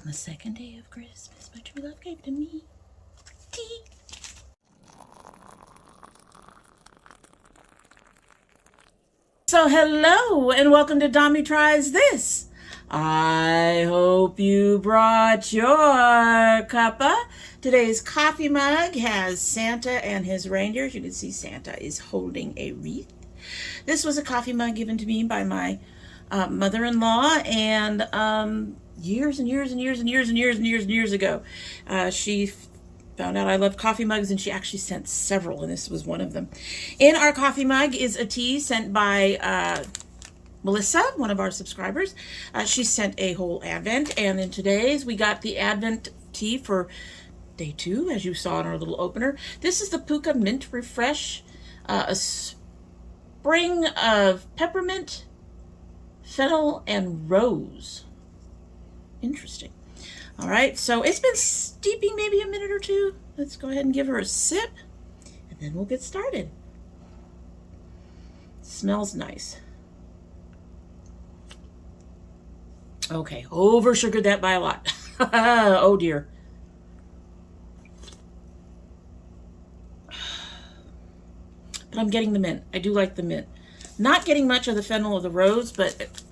the second day of Christmas, my true love gave to me tea. So hello and welcome to domytriesthis. I hope you brought your cuppa. Today's coffee mug has Santa and his reindeers. You can see Santa is holding a wreath. This was a coffee mug given to me by my mother-in-law, and years ago, she found out I love coffee mugs, and she actually sent several, and this was one of them. In our coffee mug is a tea sent by Melissa, one of our subscribers. She sent a whole Advent, and in today's we got the Advent tea for day 2, as you saw in our little opener. This is the Pukka Mint Refresh, a spring of peppermint, fennel, and rose. Interesting. All right, so it's been steeping maybe a minute or two. Let's go ahead and give her a sip, and then we'll get started. Smells nice. Okay, over sugared that by a lot. Oh dear. But I'm getting the mint. I do like the mint. Not getting much of the fennel or the rose, but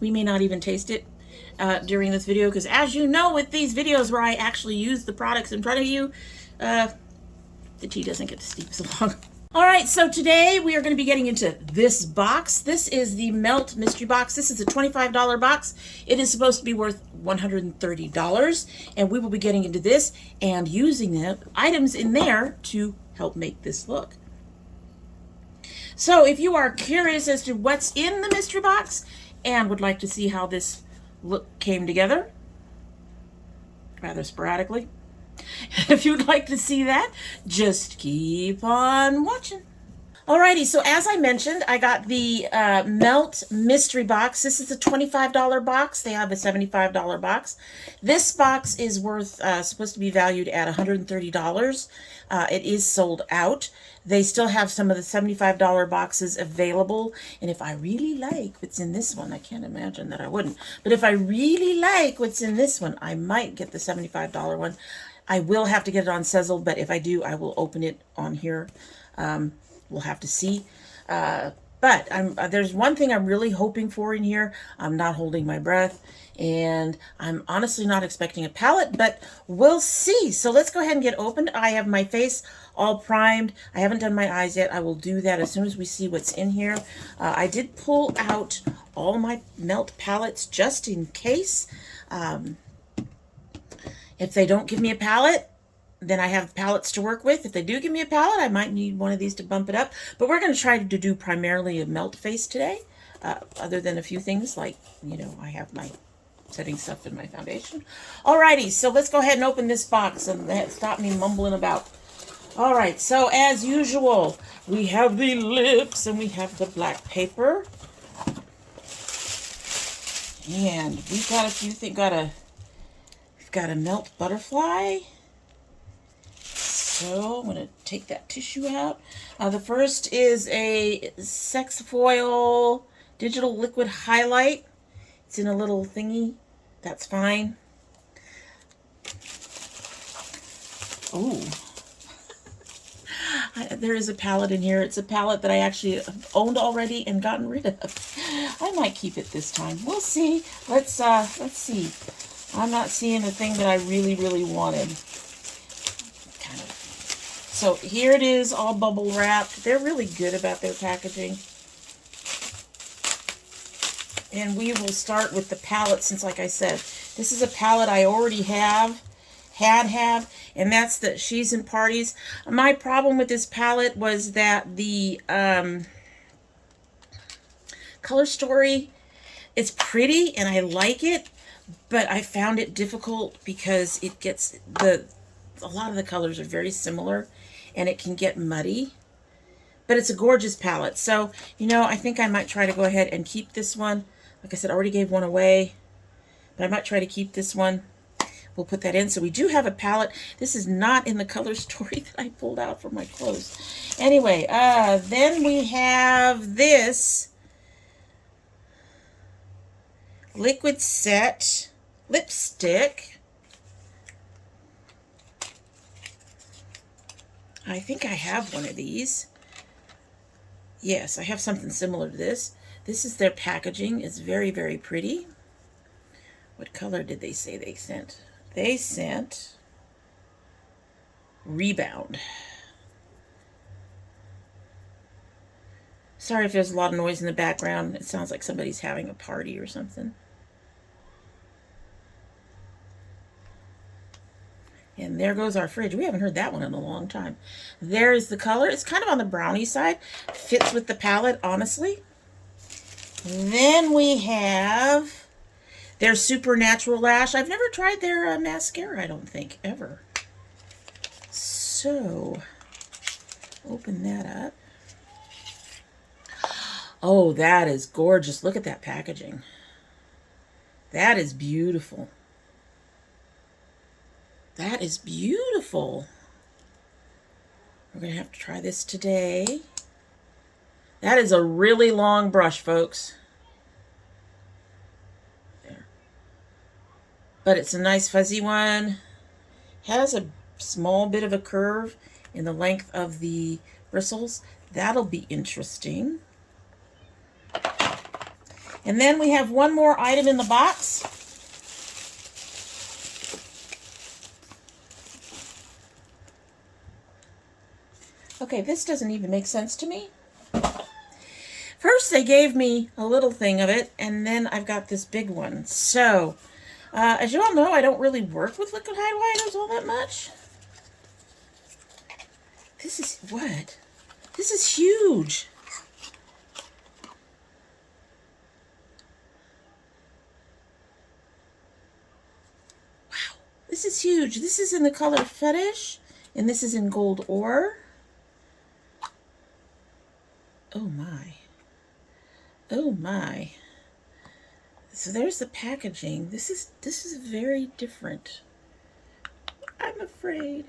we may not even taste it during this video, because as you know, with these videos where I actually use the products in front of you, the tea doesn't get to steep as long. All right, so today we are going to be getting into this box. This is the Melt Mystery Box. This is a $25 box. It is supposed to be worth $130, and we will be getting into this and using the items in there to help make this look. So if you are curious as to what's in the mystery box and would like to see how this look came together, rather sporadically, if you'd like to see that, just keep on watching. Alrighty, so as I mentioned, I got the Melt Mystery Box. This is a $25 box. They have a $75 box. This box is worth, supposed to be valued at $130. It is sold out. They still have some of the $75 boxes available. And if I really like what's in this one, I can't imagine that I wouldn't. But if I really like what's in this one, I might get the $75 one. I will have to get it on Sizzle, but if I do, I will open it on here. We'll have to see. But there's one thing I'm really hoping for in here. I'm not holding my breath, and I'm honestly not expecting a palette, but we'll see. So let's go ahead and get opened. I have my face all primed. I haven't done my eyes yet. I will do that as soon as we see what's in here. I did pull out all my Melt palettes just in case. If they don't give me a palette, then I have palettes to work with. If they do give me a palette, I might need one of these to bump it up. But we're going to try to do primarily a Melt face today, other than a few things like, you know, I have my setting stuff in my foundation. Alrighty, so let's go ahead and open this box and stop me mumbling about. Alright, so as usual, we have the lips and we have the black paper. And we've got a few things, we've got a Melt butterfly. So I'm going to take that tissue out. The first is a Sexfoil digital liquid highlight. It's in a little thingy. That's fine. Oh, there is a palette in here. It's a palette that I actually owned already and gotten rid of. I might keep it this time. We'll see. Let's see. I'm not seeing the thing that I really wanted. So here it is, all bubble wrapped. They're really good about their packaging. And we will start with the palette, since like I said, this is a palette I already have, and that's the She's in Parties. My problem with this palette was that the color story, it's pretty and I like it, but I found it difficult because it gets, a lot of the colors are very similar, and it can get muddy, but it's a gorgeous palette. So, you know, I think I might try to go ahead and keep this one. Like I said, I already gave one away, but I might try to keep this one. We'll put that in. So we do have a palette. This is not in the color story that I pulled out from my clothes. Anyway, then we have this liquid set lipstick. I think I have one of these. Yes, I have something similar to this. This is their packaging. It's very, very pretty. What color did they say they sent? They sent Rebound. Sorry if there's a lot of noise in the background. It sounds like somebody's having a party or something. And there goes our fridge. We haven't heard that one in a long time. There's the color. It's kind of on the brownie side. Fits with the palette, honestly. Then we have their Supernatural Lash. I've never tried their mascara, I don't think, ever. So, open that up. Oh, that is gorgeous. Look at that packaging. That is beautiful. That is beautiful. We're going to have to try this today. That is a really long brush, folks. There. But it's a nice fuzzy one. Has a small bit of a curve in the length of the bristles. That'll be interesting. And then we have one more item in the box. Okay, this doesn't even make sense to me. First, they gave me a little thing of it, and then I've got this big one. So, as you all know, I don't really work with liquid highlighters all that much. This is what? This is huge. Wow, this is huge. This is in the color Fetish, and this is in Gold Ore. Oh my. Oh my. So there's the packaging. This is very different. I'm afraid.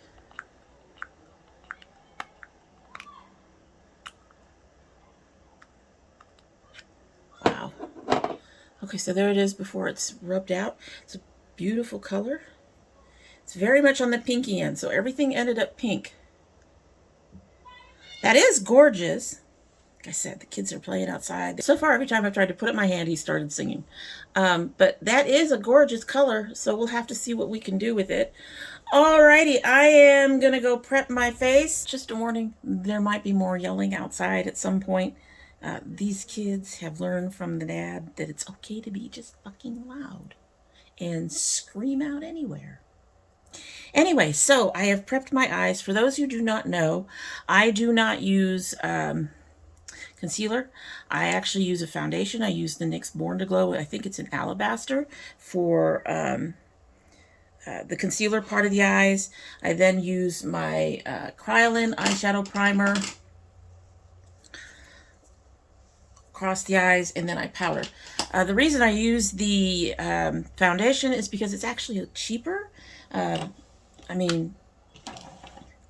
Wow. Okay, so there it is before it's rubbed out. It's a beautiful color. It's very much on the pinky end, so everything ended up pink. That is gorgeous. Like I said, the kids are playing outside. So far, every time I've tried to put up my hand, he started singing. But that is a gorgeous color, so we'll have to see what we can do with it. Alrighty, I am going to go prep my face. Just a warning, there might be more yelling outside at some point. These kids have learned from the dad that it's okay to be just fucking loud and scream out anywhere. Anyway, so I have prepped my eyes. For those who do not know, I do not use concealer. I actually use a foundation. I use the NYX Born to Glow. I think it's an Alabaster for the concealer part of the eyes. I then use my Kryolan eyeshadow primer across the eyes, and then I powder. The reason I use the foundation is because it's actually cheaper. I mean,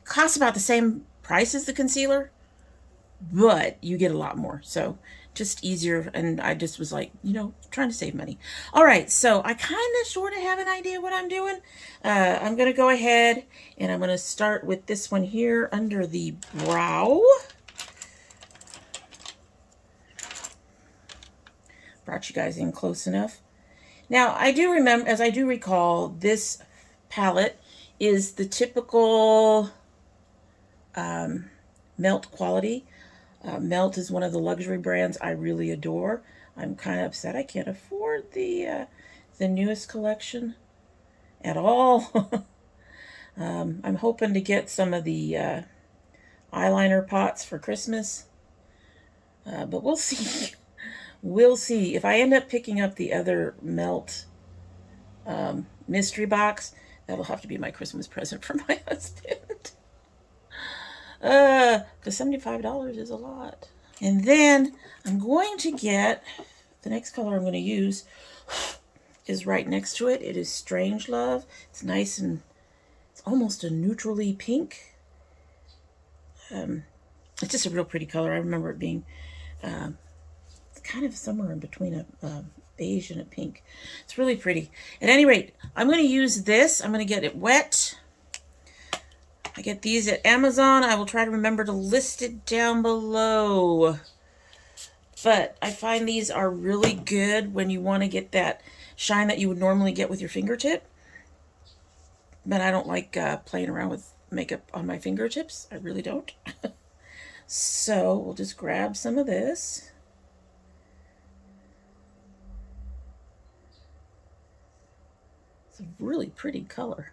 costs about the same price as the concealer, but you get a lot more. So just easier. And I just was like, you know, trying to save money. All right. So I kind of sort of have an idea what I'm doing. I'm going to go ahead and I'm going to start with this one here under the brow. Brought you guys in close enough. Now I do remember, as I do recall, this palette is the typical Melt quality. Melt is one of the luxury brands I really adore. I'm kind of upset I can't afford the newest collection at all. I'm hoping to get some of the eyeliner pots for Christmas, but we'll see. We'll see. If I end up picking up the other Melt mystery box, that'll have to be my Christmas present for my husband. Because $75 is a lot. And then I'm going to get, the next color I'm going to use is right next to it. It is Strange Love. It's nice and it's almost a neutrally pink. It's just a real pretty color. I remember it being kind kind of somewhere in between a beige and a pink. It's really pretty. At any rate, I'm going to use this. I'm going to get it wet. I get these at Amazon. I will try to remember to list it down below. But I find these are really good when you want to get that shine that you would normally get with your fingertip. But I don't like playing around with makeup on my fingertips. I really don't. So we'll just grab some of this. It's a really pretty color.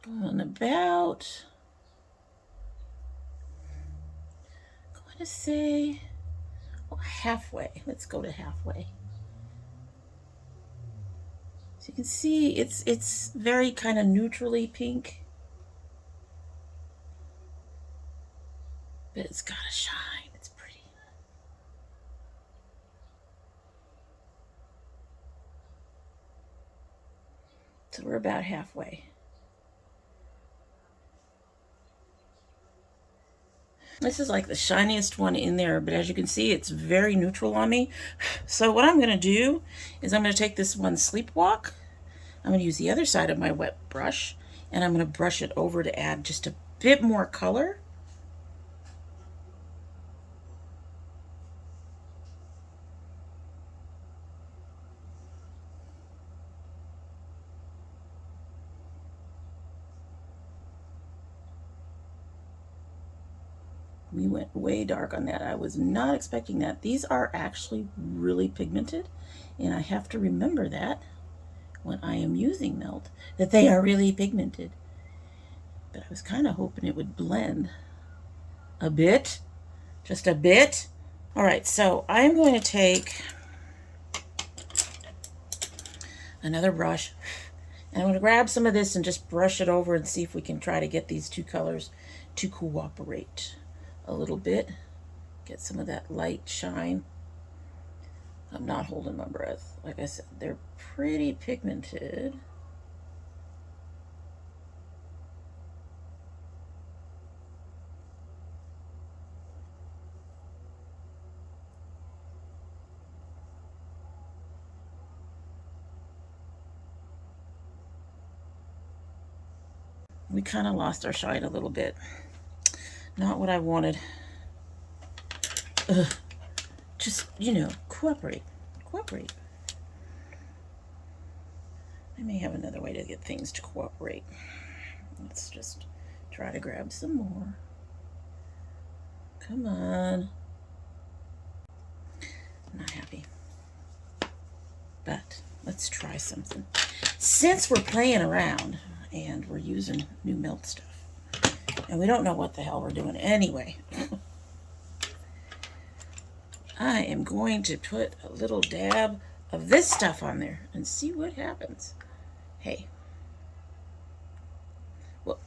Going about, I'm going to say, well, halfway. Let's go to halfway. So you can see it's very kind of neutrally pink, but it's got a shine. It's pretty. So we're about halfway. This is like the shiniest one in there, but as you can see, it's very neutral on me. So what I'm going to do is I'm going to take this one Sleepwalk. I'm going to use the other side of my wet brush, and I'm going to brush it over to add just a bit more color. We went way dark on that. I was not expecting that. These are actually really pigmented, and I have to remember that when I am using Melt, that they are really pigmented. But I was kind of hoping it would blend a bit, just a bit. All right, so I'm going to take another brush, and I'm going to grab some of this and just brush it over and see if we can try to get these two colors to cooperate a little bit. Get some of that light shine. I'm not holding my breath. Like I said, they're pretty pigmented. We kind of lost our shine a little bit. Not what I wanted. Ugh. Just, you know, cooperate. Cooperate. I may have another way to get things to cooperate. Let's just try to grab some more. Come on. I'm not happy. But let's try something. Since we're playing around and we're using new Melt stuff, and we don't know what the hell we're doing anyway, I am going to put a little dab of this stuff on there and see what happens. Hey. Well,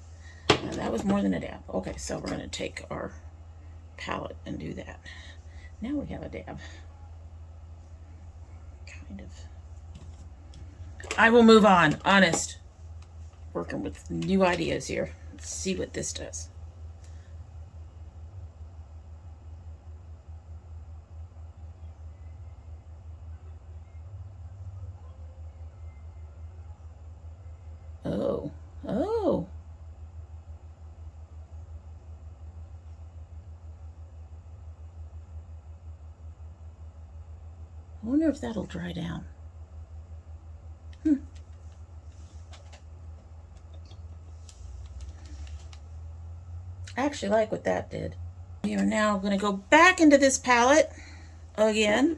that was more than a dab. Okay, so we're going to take our palette and do that. Now we have a dab. Kind of. I will move on, honest. Working with new ideas here. Let's see what this does. Oh, oh. I wonder if that'll dry down. I actually like what that did. We are now going to go back into this palette again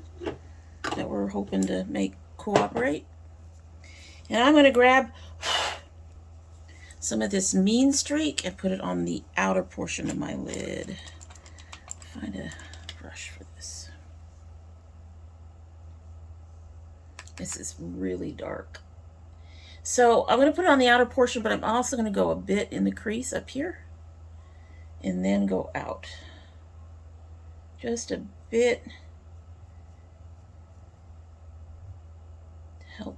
that we're hoping to make cooperate. And I'm going to grab some of this Mean Streak and put it on the outer portion of my lid. Find a brush for this. This is really dark. So I'm going to put it on the outer portion, but I'm also going to go a bit in the crease up here and then go out. Just a bit to help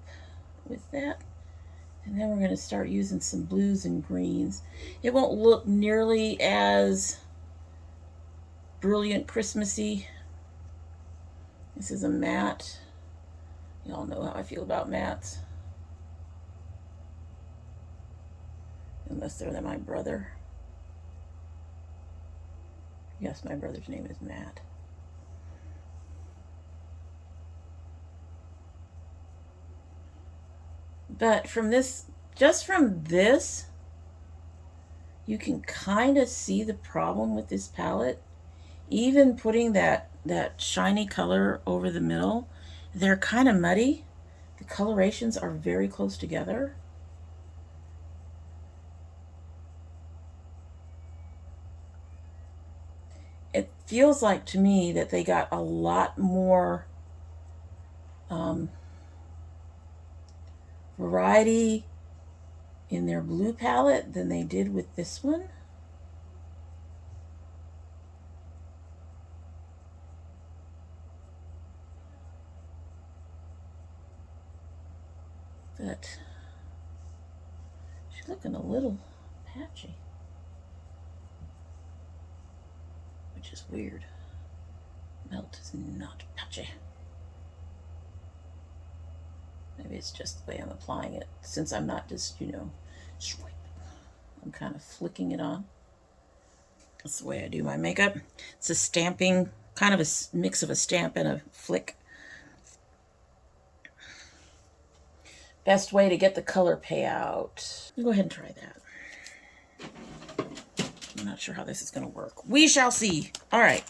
with that. And then we're going to start using some blues and greens. It won't look nearly as brilliant Christmassy. This is a matte. Y'all know how I feel about mattes. Unless they're my brother. Yes, my brother's name is Matt. But from this, just from this, you can kind of see the problem with this palette. Even putting that shiny color over the middle, they're kind of muddy. The colorations are very close together. It feels like to me that they got a lot more variety in their blue palette than they did with this one. But she's looking a little patchy, which is weird. Melt is not patchy. Maybe it's just the way I'm applying it, since I'm not just, you know, swipe. I'm kind of flicking it on. That's the way I do my makeup. It's a stamping, kind of a mix of a stamp and a flick. Best way to get the color payout. Go ahead and try that. I'm not sure how this is going to work. We shall see. All right.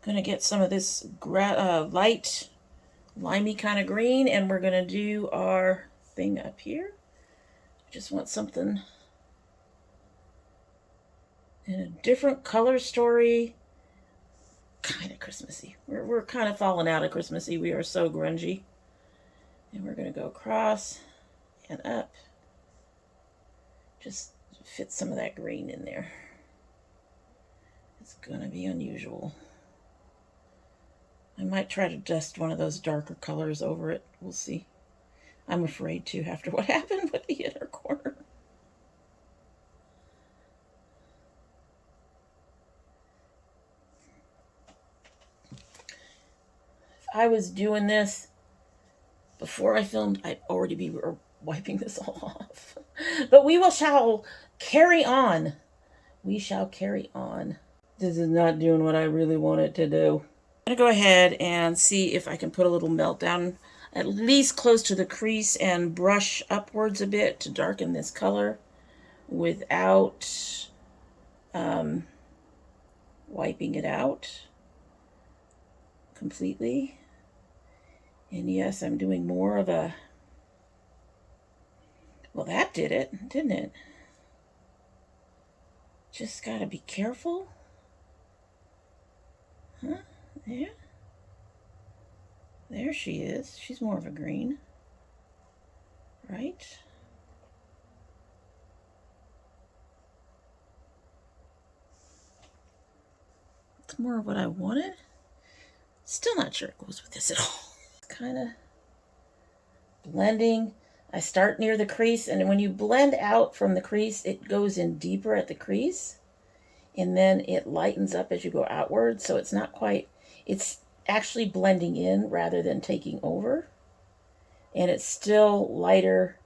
Going to get some of this light, limey kind of green, and we're going to do our thing up here. Just want something in a different color story. Kind of Christmassy. We're kind of falling out of Christmassy. We are so grungy. And we're going to go across and up. Just fit some of that green in there. It's going to be unusual. I might try to dust one of those darker colors over it. We'll see. I'm afraid to after what happened with the inner corner. I was doing this before I filmed, I'd already be wiping this all off. But we shall carry on. We shall carry on. This is not doing what I really want it to do. I'm going to go ahead and see if I can put a little melt down at least close to the crease and brush upwards a bit to darken this color without wiping it out completely. And yes, I'm doing more of a, well, that did it, didn't it? Just gotta be careful. Huh? There? There she is. She's more of a green. Right? It's more of what I wanted. Still not sure it goes with this at all. Kind of blending. I start near the crease, and when you blend out from the crease, it goes in deeper at the crease, and then it lightens up as you go outward, so it's not quite, it's actually blending in rather than taking over, and it's still lighter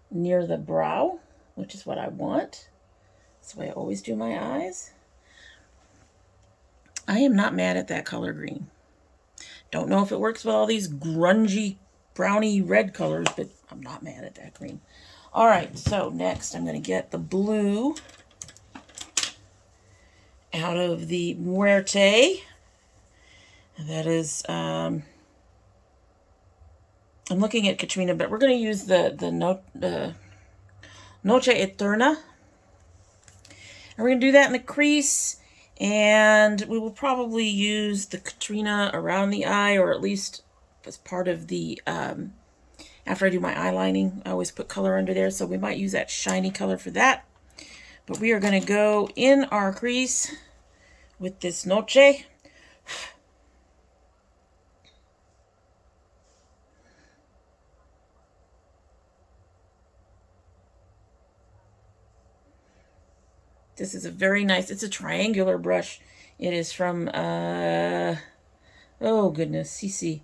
near the brow, which is what I want. That's the way I always do my eyes. I am not mad at that color green. Don't know if it works with all these grungy, browny red colors, but I'm not mad at that green. All right, so next I'm going to get the blue out of the Muerte. That is, I'm looking at Katrina, but we're going to use the Noche Eterna. And we're going to do that in the crease. And we will probably use the Katrina around the eye, or at least as part of the, after I do my eyelining, I always put color under there. So we might use that shiny color for that. But we are going to go in our crease with this Noche. This is a very nice, it's a triangular brush. It is from, oh goodness, CC.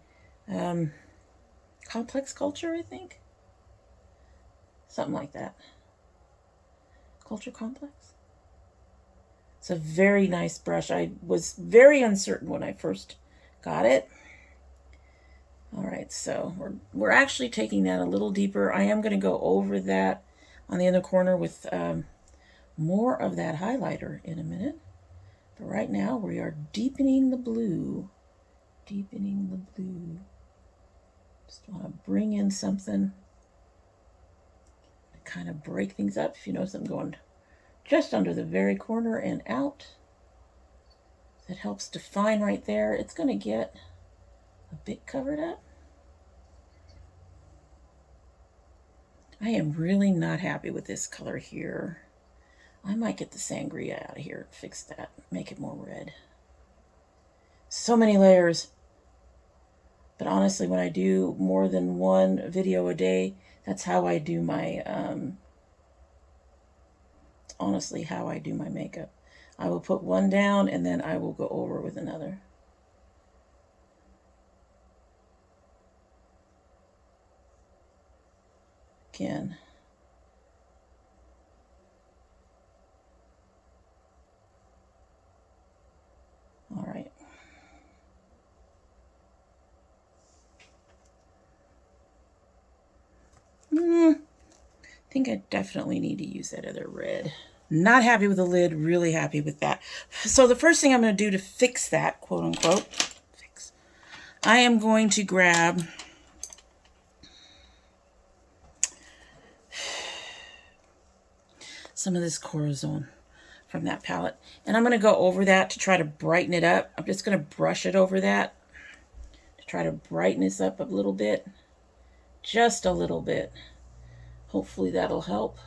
Complex Culture, I think. Something like that. Culture Complex. It's a very nice brush. I was very uncertain when I first got it. All right, so we're actually taking that a little deeper. I am going to go over that on the inner corner with more of that highlighter in a minute. But right now we are deepening the blue. Deepening the blue. Just want to bring in something to kind of break things up. If you notice, I'm going just under the very corner and out. That helps define right there. It's going to get a bit covered up. I am really not happy with this color here. I might get the sangria out of here, fix that, make it more red. So many layers. But honestly, when I do more than one video a day, that's how I do my, honestly, how I do my makeup. I will put one down and then I will go over with another. Again. All right. I think I definitely need to use that other red. Not happy with the lid, really happy with that. So the first thing I'm going to do to fix that, quote unquote, fix, I am going to grab some of this Corazon from that palette. And I'm going to go over that to try to brighten it up. I'm just going to brush it over that to try to brighten this up a little bit. Just a little bit. Hopefully that'll help.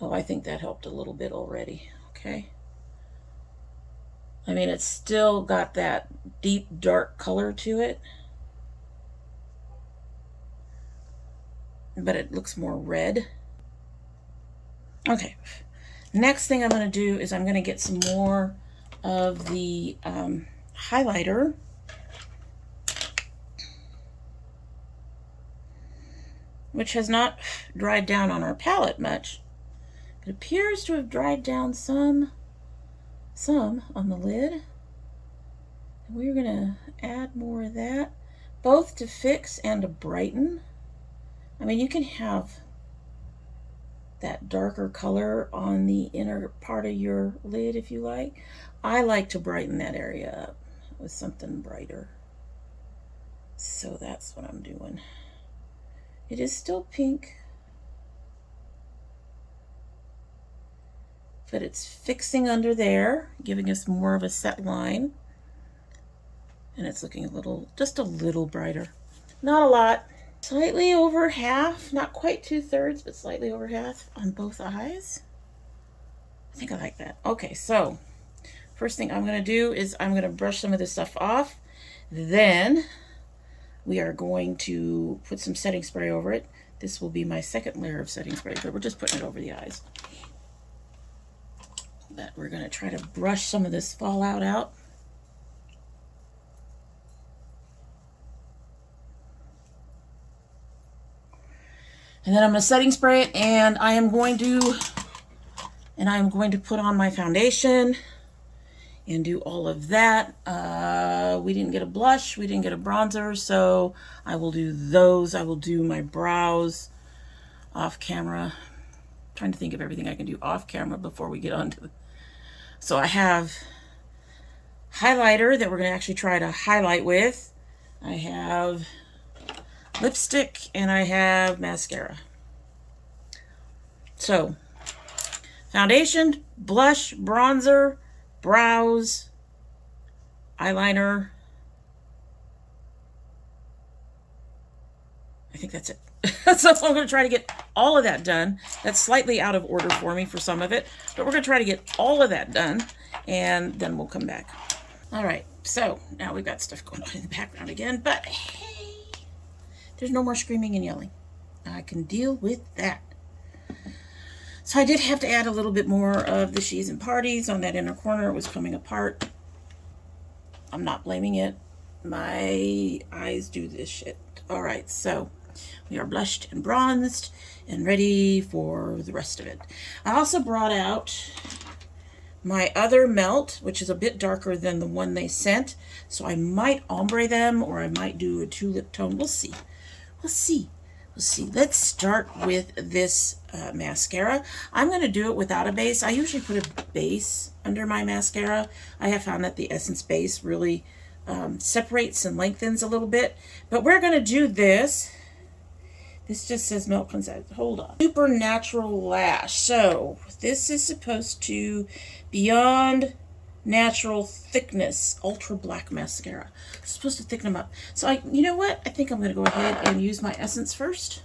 Oh, I think that helped a little bit already. Okay. I mean, it's still got that deep, dark color to it. But it looks more red. Okay. Next thing I'm going to do is I'm going to get some more of the highlighter. Which has not dried down on our palette much. It appears to have dried down some on the lid. And we're going to add more of that, both to fix and to brighten. I mean, you can have that darker color on the inner part of your lid if you like. I like to brighten that area up with something brighter. So that's what I'm doing. It is still pink, but it's fixing under there, giving us more of a set line. And it's looking a little, just a little brighter. Not a lot. Slightly over half, not quite 2/3, but slightly over half on both eyes. I think I like that. Okay, so first thing I'm going to do is I'm going to brush some of this stuff off. Then we are going to put some setting spray over it. This will be my second layer of setting spray, but we're just putting it over the eyes. But we're going to try to brush some of this fallout out. And then I'm going to setting spray it, and I am going to put on my foundation and do all of that. We didn't get a blush, we didn't get a bronzer, so I will do those. I will do my brows off camera. I'm trying to think of everything I can do off camera before we get on to the... So I have highlighter that we're going to actually try to highlight with. I have lipstick, and I have mascara. So foundation, blush, bronzer, brows, eyeliner. I think that's it. So I'm going to try to get all of that done. That's slightly out of order for me for some of it, but we're going to try to get all of that done, and then we'll come back. All right, so now we've got stuff going on in the background again, but hey, there's no more screaming and yelling. I can deal with that. So I did have to add a little bit more of the She's and Parties on that inner corner. It was coming apart. I'm not blaming it. My eyes do this shit. All right, so we are blushed and bronzed and ready for the rest of it. I also brought out my other melt, which is a bit darker than the one they sent. So I might ombre them, or I might do a tulip tone. We'll see. We'll see. We'll see. Let's start with this mascara. I'm going to do it without a base. I usually put a base under my mascara. I have found that the Essence base really separates and lengthens a little bit. But we're going to do this. This just says Milk Princess. Hold on. Supernatural Lash. So this is supposed to Beyond Natural Thickness Ultra Black Mascara. It's supposed to thicken them up. So you know what? I think I'm going to go ahead and use my Essence first.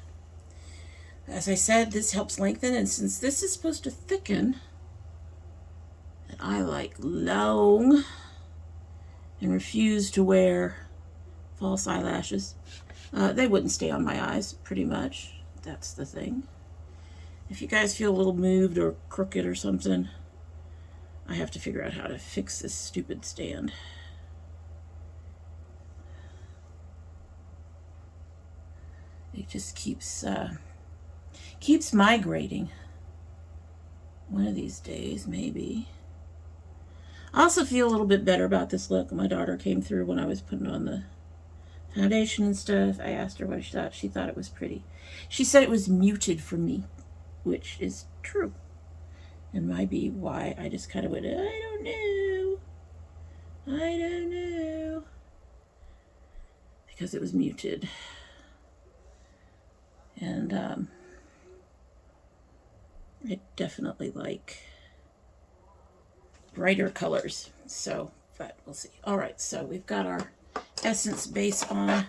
As I said, this helps lengthen, and since this is supposed to thicken, and I like long and refuse to wear false eyelashes. They wouldn't stay on my eyes, pretty much. That's the thing. If you guys feel a little moved or crooked or something, I have to figure out how to fix this stupid stand. It just keeps migrating. One of these days, maybe. I also feel a little bit better about this look. My daughter came through when I was putting on the foundation and stuff. I asked her what she thought. She thought it was pretty. She said it was muted for me, which is true. And might be why I just kind of went, I don't know. I don't know. Because it was muted. And I definitely like brighter colors. So, but we'll see. All right, so we've got our Essence base on.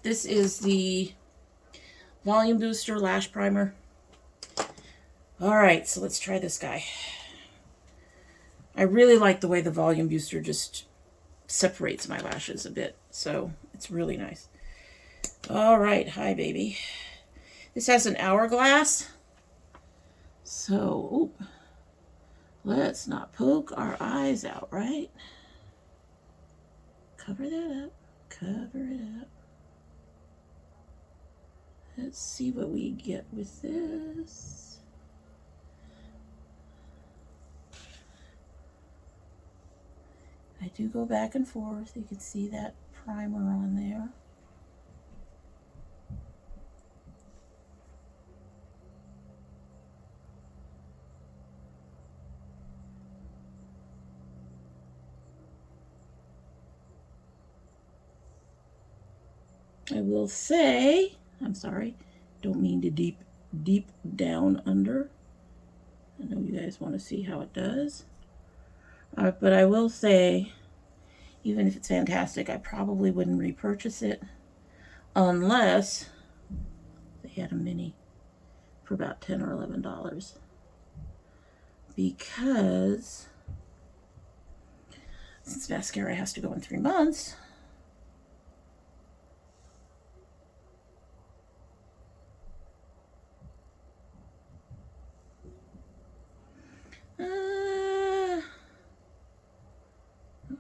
This is the Volume Booster Lash Primer. All right, so let's try this guy. I really like the way the Volume Booster just separates my lashes a bit, so it's really nice. All right, hi baby. This has an hourglass, so let's not poke our eyes out, right? Cover that up, cover it up. Let's see what we get with this. I do go back and forth. You can see that primer on there. I will say, I'm sorry, don't mean to deep down under. I know you guys want to see how it does. But I will say, even if it's fantastic, I probably wouldn't repurchase it unless they had a mini for about $10 or $11. Because since mascara has to go in 3 months,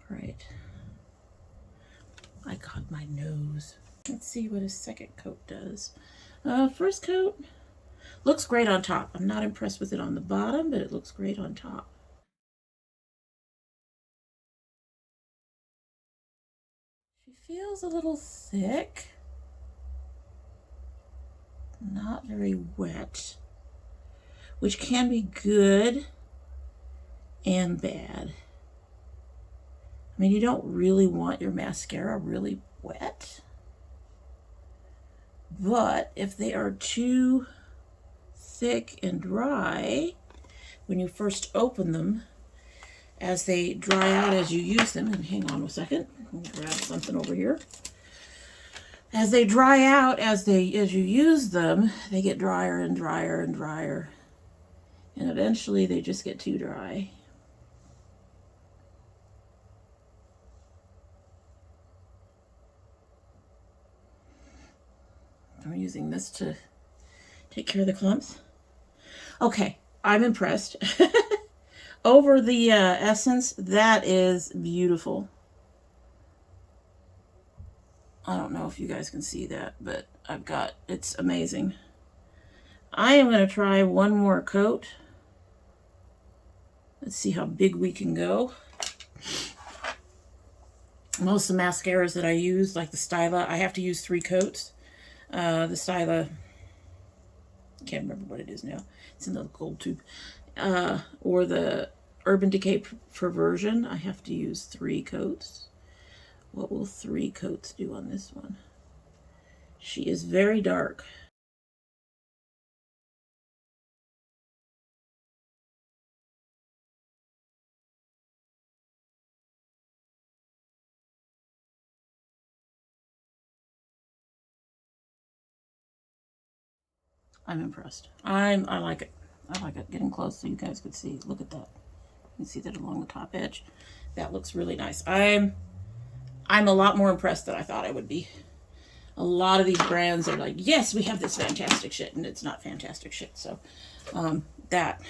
right. I got my nose. Let's see what a second coat does. First coat looks great on top. I'm not impressed with it on the bottom, but it looks great on top. She feels a little thick. Not very wet, which can be good and bad. I mean, you don't really want your mascara really wet, but if they are too thick and dry when you first open them, as they dry out as you use them, and hang on a second, let me grab something over here. As they dry out, as you use them, they get drier and drier and drier, and eventually they just get too dry. I'm using this to take care of the clumps. Okay, I'm impressed. Over the essence, that is beautiful. I don't know if you guys can see that, but it's amazing. I am going to try one more coat. Let's see how big we can go. Most of the mascaras that I use, like the Styla, I have to use 3 coats. The Styla, I can't remember what it is now. It's in the gold tube. Or the Urban Decay Perversion, I have to use 3 coats. What will 3 coats do on this one? She is very dark. I'm impressed. I like it. I like it. Getting close so you guys could see. Look at that. You can see that along the top edge. That looks really nice. I'm a lot more impressed than I thought I would be. A lot of these brands are like, yes, we have this fantastic shit, and it's not fantastic shit. So that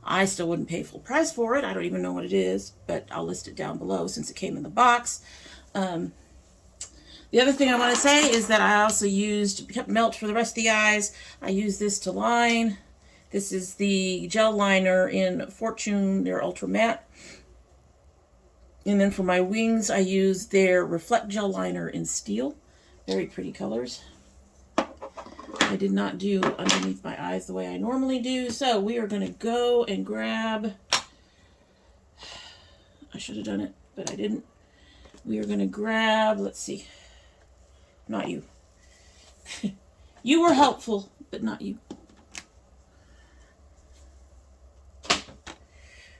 I still wouldn't pay full price for it. I don't even know what it is, but I'll list it down below since it came in the box. The other thing I want to say is that I also used Melt for the rest of the eyes. I use this to line. This is the gel liner in Fortune, their Ultra Matte. And then for my wings, I use their Reflect gel liner in Steel. Very pretty colors. I did not do underneath my eyes the way I normally do. So we are going to go and grab... I should have done it, but I didn't. We are going to grab, let's see. Not you. You were helpful, but not you.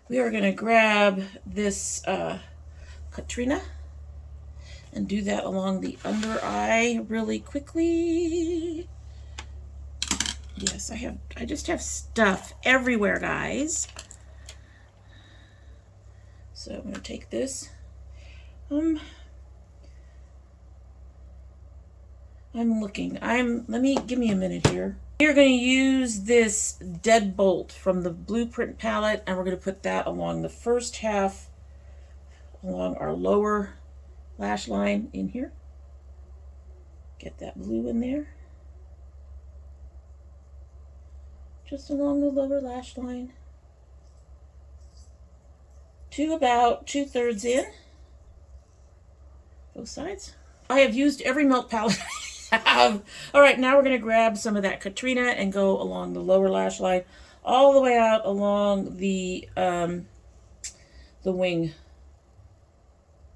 We are going to grab this Katrina and do that along the under eye really quickly. Yes, I just have stuff everywhere, guys. So I'm going to take this. I'm looking. Give me a minute here. We're going to use this Deadbolt from the Blueprint palette, and we're going to put that along the first half, along our lower lash line in here. Get that blue in there. Just along the lower lash line. To about 2/3 in. Both sides. I have used every melt palette I have. All right, now we're going to grab some of that Katrina and go along the lower lash line, all the way out along the wing.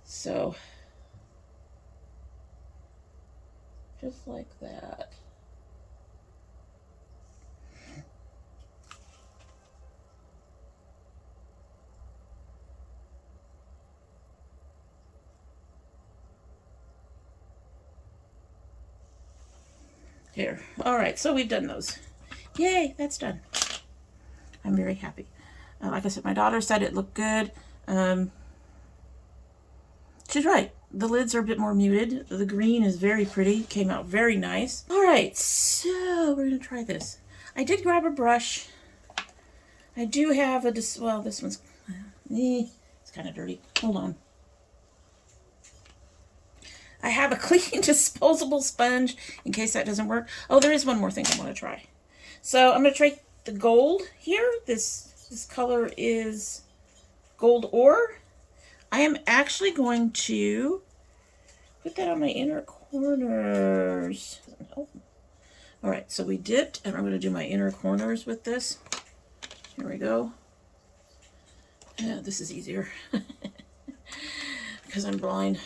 So, just like that. Here. All right, so we've done those. Yay, that's done. I'm very happy. Like I said, my daughter said it looked good. She's right. The lids are a bit more muted. The green is very pretty. Came out very nice. All right, so we're going to try this. I did grab a brush. I do have well, this one's, it's kind of dirty. Hold on. I have a clean disposable sponge in case that doesn't work. Oh, there is one more thing I want to try. So I'm going to try the gold here. This color is Gold Ore. I am actually going to put that on my inner corners. Oh. All right, so we dipped, and I'm going to do my inner corners with this. Here we go. Yeah, this is easier because I'm blind.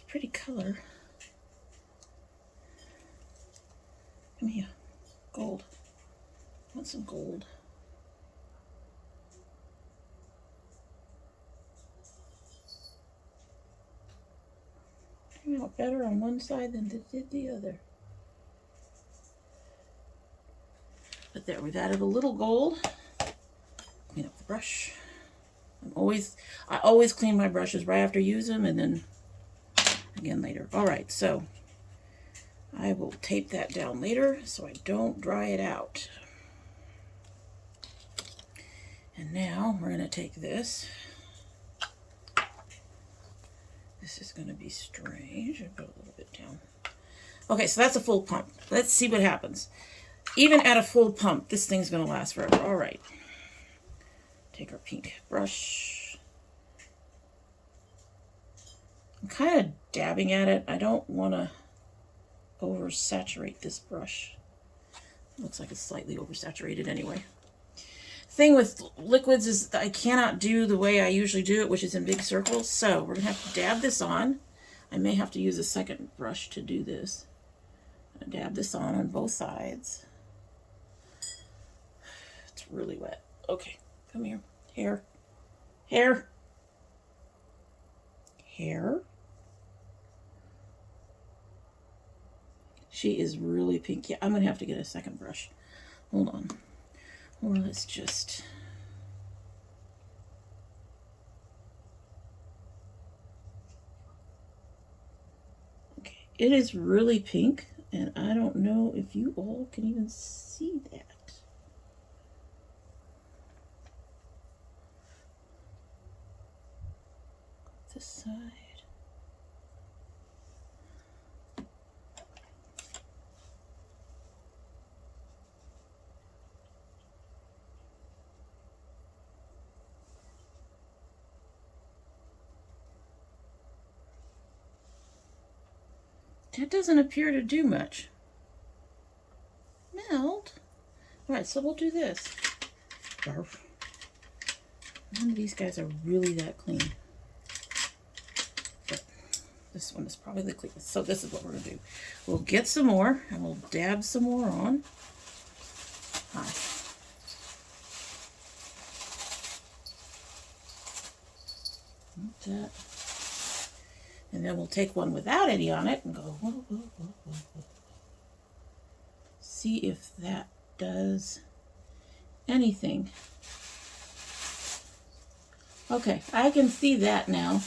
Pretty color. Come here. Gold. I want some gold. Came out better on one side than it did the other. But there, we've added a little gold. brush. I always clean my brushes right after I use them, and then again later. All right, so I will tape that down later so I don't dry it out. And now we're going to take this. This is going to be strange. I'll go a little bit down. Okay, so that's a full pump. Let's see what happens. Even at a full pump, this thing's going to last forever. All right. Take our pink brush. I'm kind of dabbing at it. I don't want to oversaturate this brush. Looks like it's slightly oversaturated anyway. Thing with liquids is that I cannot do the way I usually do it, which is in big circles. So we're going to have to dab this on. I may have to use a second brush to do this. I'm gonna dab this on both sides. It's really wet. Okay, come here. Hair. Hair. Hair. She is really pink. Yeah, I'm going to have to get a second brush. Hold on. Or let's just... Okay, it is really pink, and I don't know if you all can even see that. This side. That doesn't appear to do much. Melt. Alright, so we'll do this. Barf. None of these guys are really that clean. But this one is probably the cleanest. So this is what we're going to do. We'll get some more, and we'll dab some more on. Hi. Like that. And then we'll take one without any on it and go, whoa, whoa, whoa, whoa, whoa. See if that does anything. Okay, I can see that now.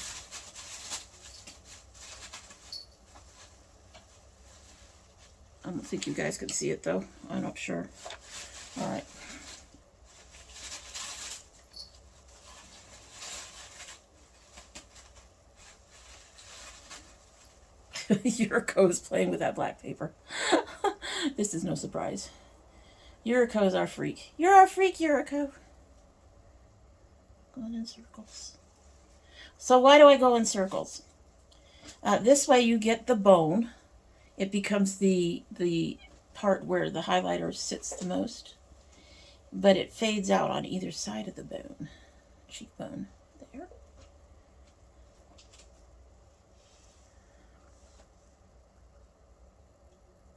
I don't think you guys can see it though. I'm not sure. All right. Yuriko's playing with that black paper. This is no surprise. Yuriko's our freak. You're our freak, Yuriko. Going in circles. So why do I go in circles? This way you get the bone. It becomes the part where the highlighter sits the most. But it fades out on either side of the bone. Cheekbone. There.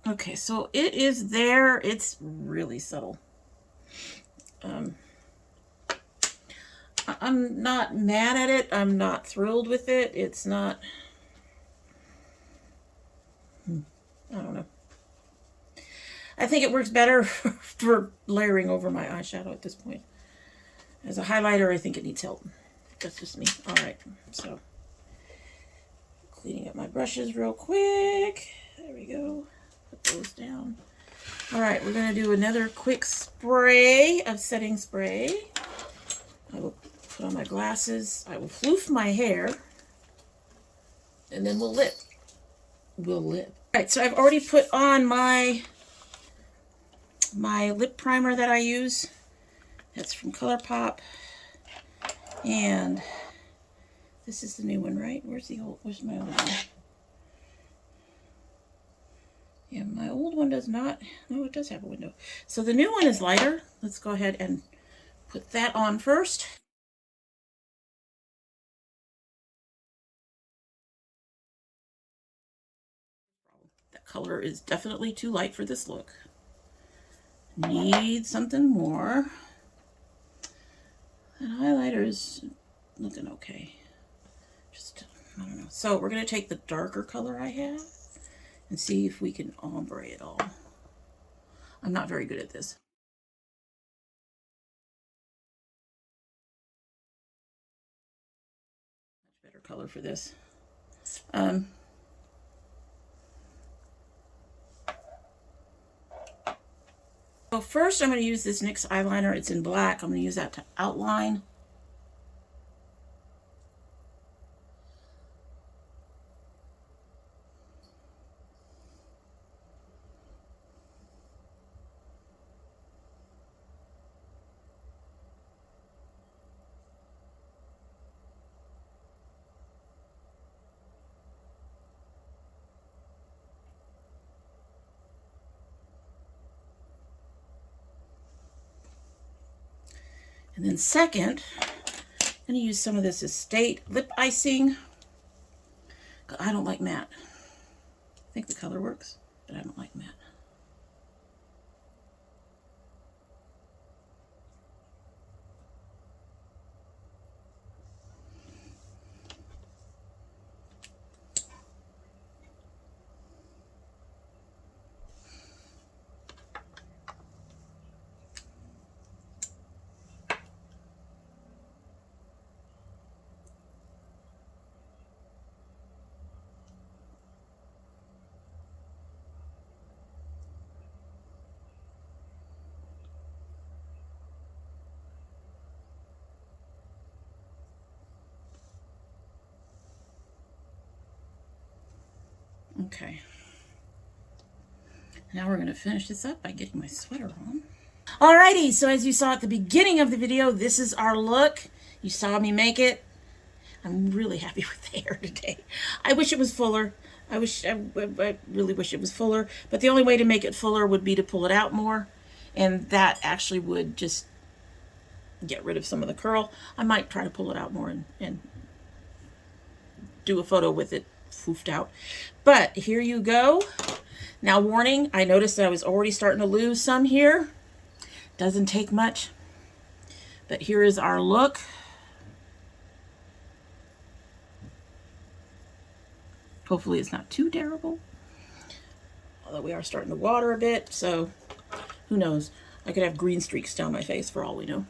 Okay, so it is there. It's really subtle. I'm not mad at it. I'm not thrilled with it. It's not... I don't know. I think it works better for layering over my eyeshadow at this point. As a highlighter, I think it needs help. That's just me. All right, so cleaning up my brushes real quick. There we go. Put those down. All right, we're going to do another quick spray of setting spray. I will put on my glasses. I will floof my hair. And then we'll lip. We'll lip. All right, so I've already put on my lip primer that I use. That's from ColourPop. And this is the new one, right? Where's my old one? Yeah, my old one does not. No, it does have a window. So the new one is lighter. Let's go ahead and put that on first. That color is definitely too light for this look. Need something more. That highlighter is looking okay. Just, I don't know. So we're going to take the darker color I have and see if we can ombre it all. I'm not very good at this. color for this. So first I'm going to use this NYX eyeliner. It's in black. I'm going to use that to outline. And then second, I'm going to use some of this Estate lip icing. I don't like matte. I think the color works, but I don't like matte. Okay. Now we're going to finish this up by getting my sweater on. Alrighty, so as you saw at the beginning of the video, this is our look. You saw me make it. I'm really happy with the hair today. I wish it was fuller. I really wish it was fuller, but the only way to make it fuller would be to pull it out more, and that actually would just get rid of some of the curl. I might try to pull it out more and do a photo with it foofed out. But here you go. Now warning, I noticed that I was already starting to lose some here. Doesn't take much, but here is our look. Hopefully it's not too terrible, although we are starting to water a bit, so who knows? I could have green streaks down my face for all we know.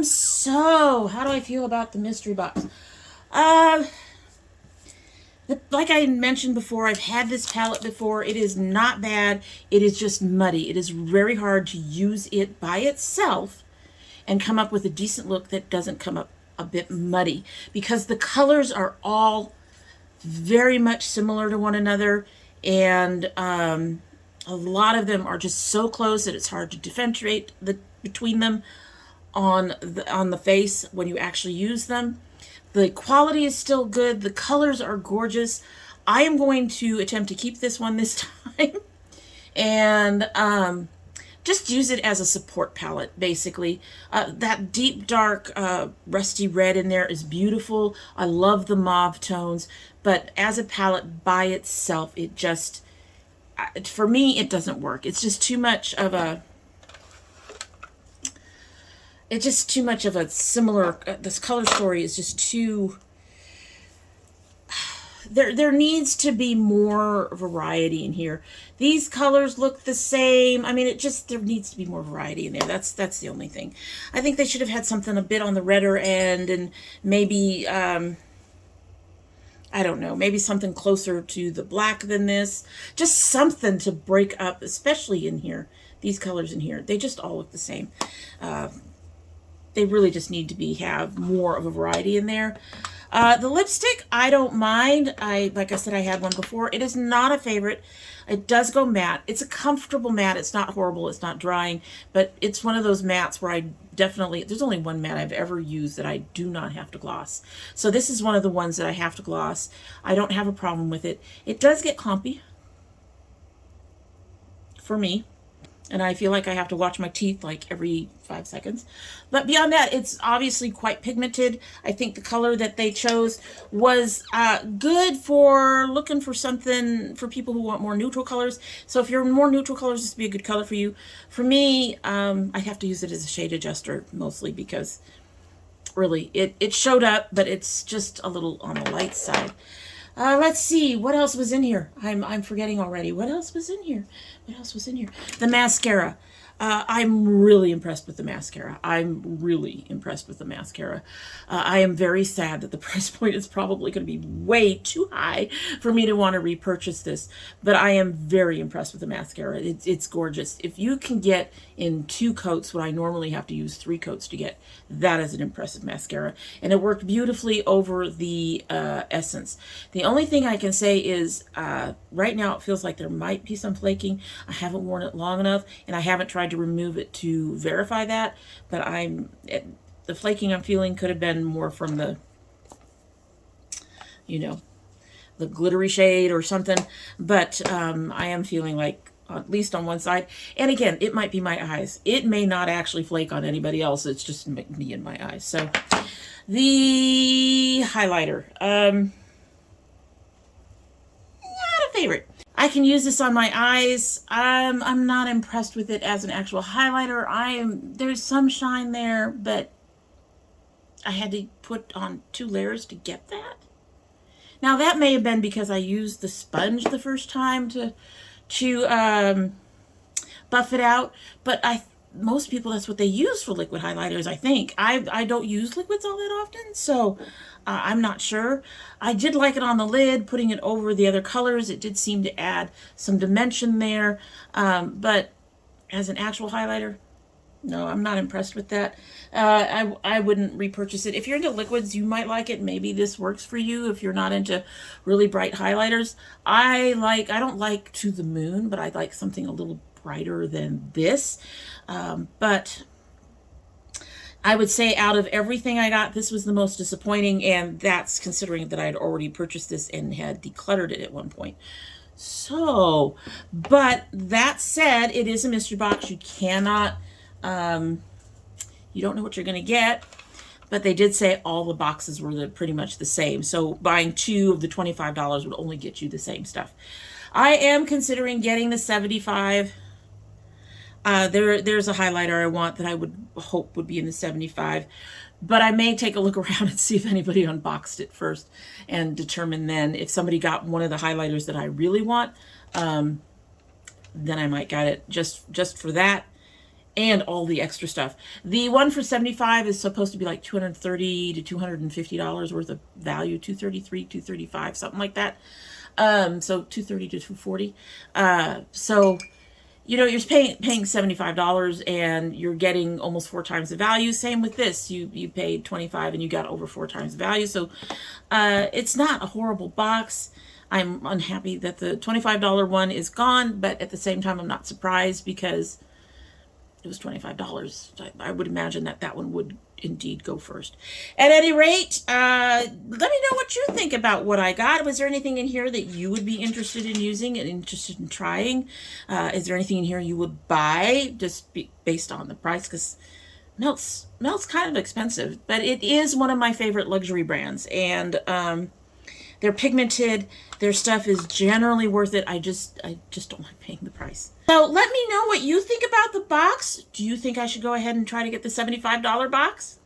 So how do I feel about the mystery box? Like I mentioned before, I've had this palette before. It is not bad. It is just muddy. It is very hard to use it by itself and come up with a decent look that doesn't come up a bit muddy, because the colors are all very much similar to one another, and a lot of them are just so close that it's hard to differentiate between them on the face when you actually use them. The quality is still good. The colors are gorgeous. I am going to attempt to keep this one this time and just use it as a support palette, basically. That deep, dark, rusty red in there is beautiful. I love the mauve tones, but as a palette by itself, it just, for me, it doesn't work. It's just too much of a... It's just too much of a similar, this color story is just too, there needs to be more variety in here. These colors look the same. I mean, there needs to be more variety in there. That's the only thing. I think they should have had something a bit on the redder end, and maybe, I don't know, maybe something closer to the black than this. Just something to break up, especially in here. These colors in here, they just all look the same. They really just need to have more of a variety in there. The lipstick, I don't mind. Like I said, I had one before. It is not a favorite. It does go matte. It's a comfortable matte. It's not horrible. It's not drying, but it's one of those mattes where there's only one matte I've ever used that I do not have to gloss. So this is one of the ones that I have to gloss. I don't have a problem with it. It does get clumpy for me, and I feel like I have to watch my teeth like every 5 seconds. But beyond that, it's obviously quite pigmented. I think the color that they chose was good for looking for something for people who want more neutral colors. So if you're more neutral colors, this would be a good color for you. For me, I have to use it as a shade adjuster mostly, because really it showed up, but it's just a little on the light side. Let's see, what else was in here? I'm forgetting already. What else was in here? What else was in here? The mascara. I'm really impressed with the mascara. I'm really impressed with the mascara. I am very sad that the price point is probably going to be way too high for me to want to repurchase this, but I am very impressed with the mascara. It's gorgeous. If you can get in 2 coats what I normally have to use 3 coats to get, that is an impressive mascara. And it worked beautifully over the essence. The only thing I can say is right now it feels like there might be some flaking. I haven't worn it long enough, and I haven't tried to remove it to verify that, but the flaking I'm feeling could have been more from the, you know, the glittery shade or something, but I am feeling like, at least on one side, and again, it might be my eyes. It may not actually flake on anybody else. It's just me and my eyes. So the highlighter, not a favorite. I can use this on my eyes. I'm not impressed with it as an actual highlighter. There's some shine there, but I had to put on 2 layers to get that. Now that may have been because I used the sponge the first time to buff it out, but most people, that's what they use for liquid highlighters, I think. I don't use liquids all that often, so I'm not sure. I did like it on the lid, putting it over the other colors. It did seem to add some dimension there, but as an actual highlighter, no, I'm not impressed with that. I wouldn't repurchase it. If you're into liquids, you might like it. Maybe this works for you if you're not into really bright highlighters. I don't like To the Moon, but I like something a little brighter than this. But I would say out of everything I got, this was the most disappointing, and that's considering that I had already purchased this and had decluttered it at one point. So, but that said, it is a mystery box. You cannot... you don't know what you're going to get, but they did say all the boxes were pretty much the same. So buying 2 of the $25 would only get you the same stuff. I am considering getting the $75. There's a highlighter I want that I would hope would be in the $75, but I may take a look around and see if anybody unboxed it first and determine then if somebody got one of the highlighters that I really want, then I might get it just for that. And all the extra stuff. The one for $75 is supposed to be like $230 to $250 worth of value, $233, $235, something like that. So $230 to $240. So, you know, you're paying $75 and you're getting almost 4 times the value. Same with this. You paid $25 and you got over 4 times the value. So it's not a horrible box. I'm unhappy that the $25 one is gone, but at the same time, I'm not surprised because it was $25. I would imagine that one would indeed go first. At any rate, let me know what you think about what I got. Was there anything in here that you would be interested in using and interested in trying? Is there anything in here you would buy just based on the price? Because Melt's kind of expensive, but it is one of my favorite luxury brands, and they're pigmented. Their stuff is generally worth it. I just don't like paying the price. So let me know what you think about the box. Do you think I should go ahead and try to get the $75 box?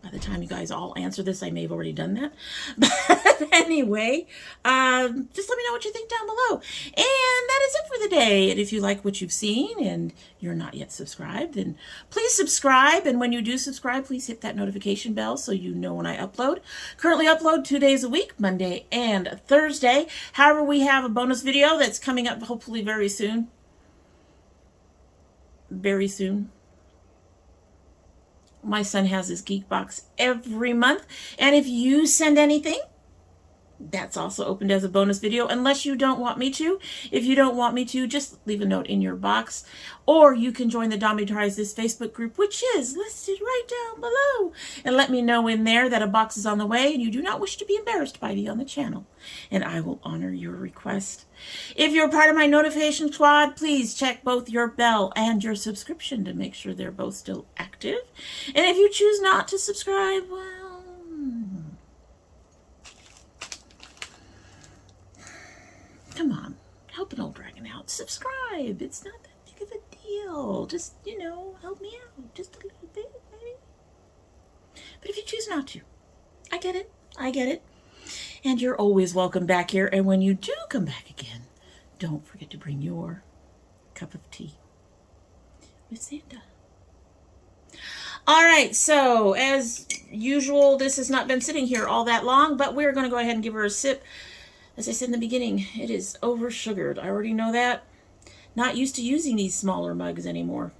By the time you guys all answer this, I may have already done that. But anyway, just let me know what you think down below. And that is it for the day. And if you like what you've seen and you're not yet subscribed, then please subscribe. And when you do subscribe, please hit that notification bell so you know when I upload. Currently upload 2 days a week, Monday and Thursday. However, we have a bonus video that's coming up hopefully very soon. Very soon. My son has his geek box every month. And if you send anything, that's also opened as a bonus video, unless you don't want me to. If you don't want me to, just leave a note in your box. Or you can join the domytriesthis Facebook group, which is listed right down below. And let me know in there that a box is on the way and you do not wish to be embarrassed by me on the channel. And I will honor your request. If you're part of my notification squad, please check both your bell and your subscription to make sure they're both still active. And if you choose not to subscribe, well, come on, help an old dragon out. Subscribe. It's not that big of a deal. Just, you know, help me out just a little bit, maybe. But if you choose not to, I get it. I get it. And you're always welcome back here. And when you do come back again, don't forget to bring your cup of tea. with Santa. All right, so as usual, this has not been sitting here all that long, but we're going to go ahead and give her a sip. As I said in the beginning, it is over sugared. I already know that. Not used to using these smaller mugs anymore.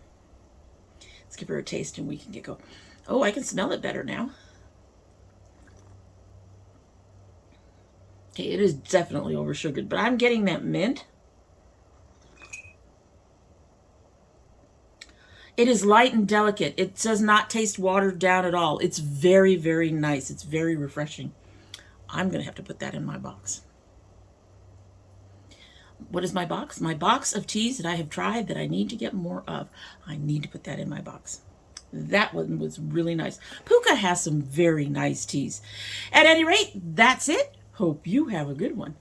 Let's give her a taste and we can get going. Oh, I can smell it better now. Okay, it is definitely over sugared, but I'm getting that mint. It is light and delicate. It does not taste watered down at all. It's very, very nice. It's very refreshing. I'm going to have to put that in my box. What is my box? My box of teas that I have tried that I need to get more of. I need to put that in my box. That one was really nice. Pukka has some very nice teas. At any rate, that's it. Hope you have a good one.